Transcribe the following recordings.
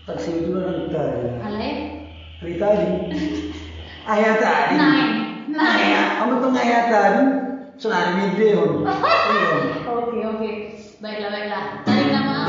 Taksi itu orang tadi. Ale? Hari tadi. Ayah tadi. Nine. Ayah, kamu tuh ayah tadi. Senari mide, Om. Oke. Baiklah. Tarik nama.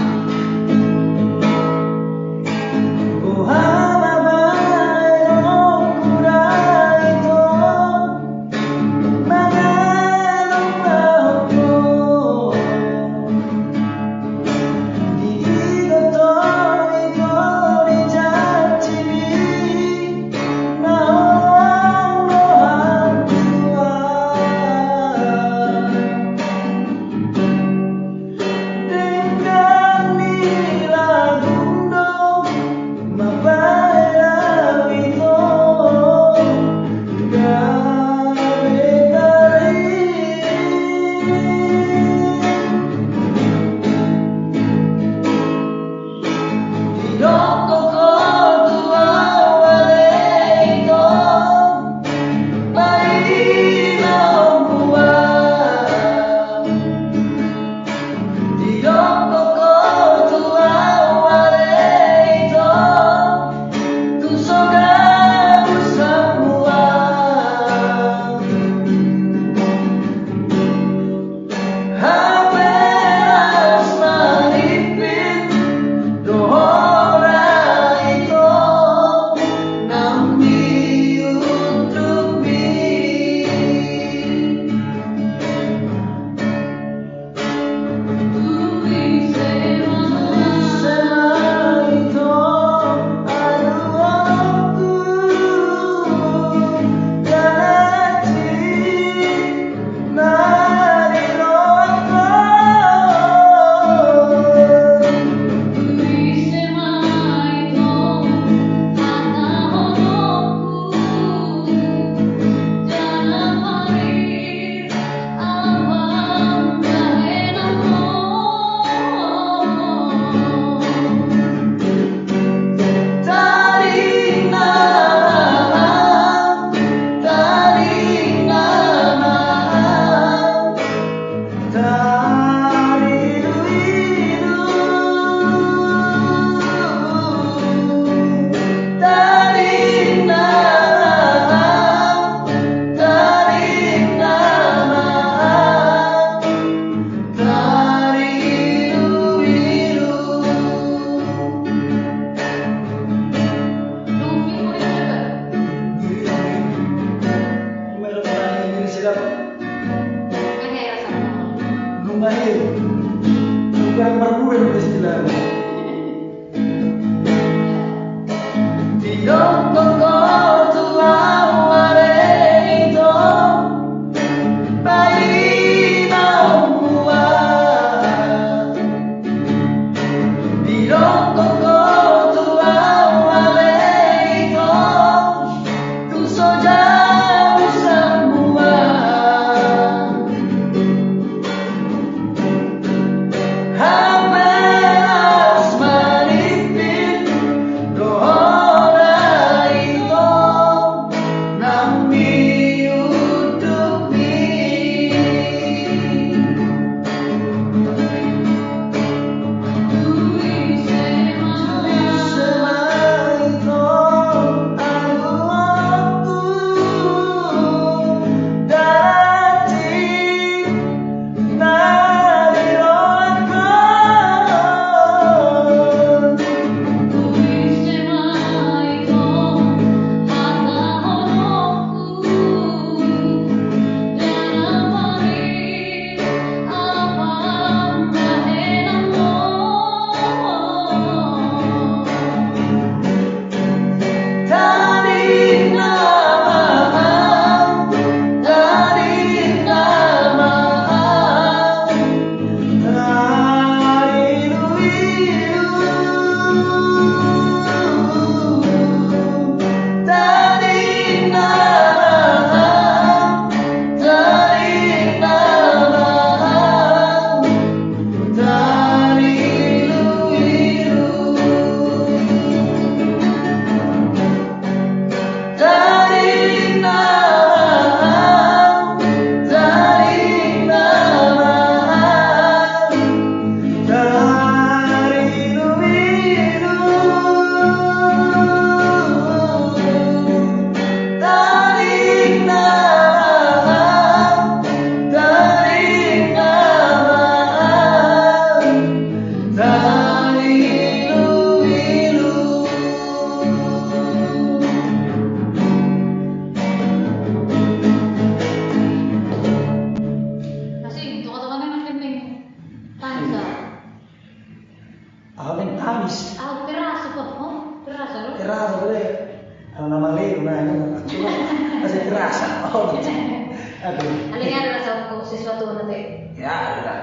Aduh. Alingnya ada rasa sesuatu nanti Ya ada.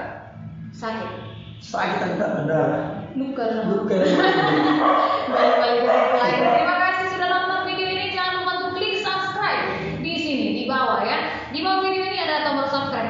sakit. Sakit tak berdarah. Luka. Luka. Balik-balik ke situ lagi. Terima kasih sudah nonton video ini. Jangan lupa untuk klik subscribe di sini di bawah ya. Di bawah video ini ada tombol subscribe.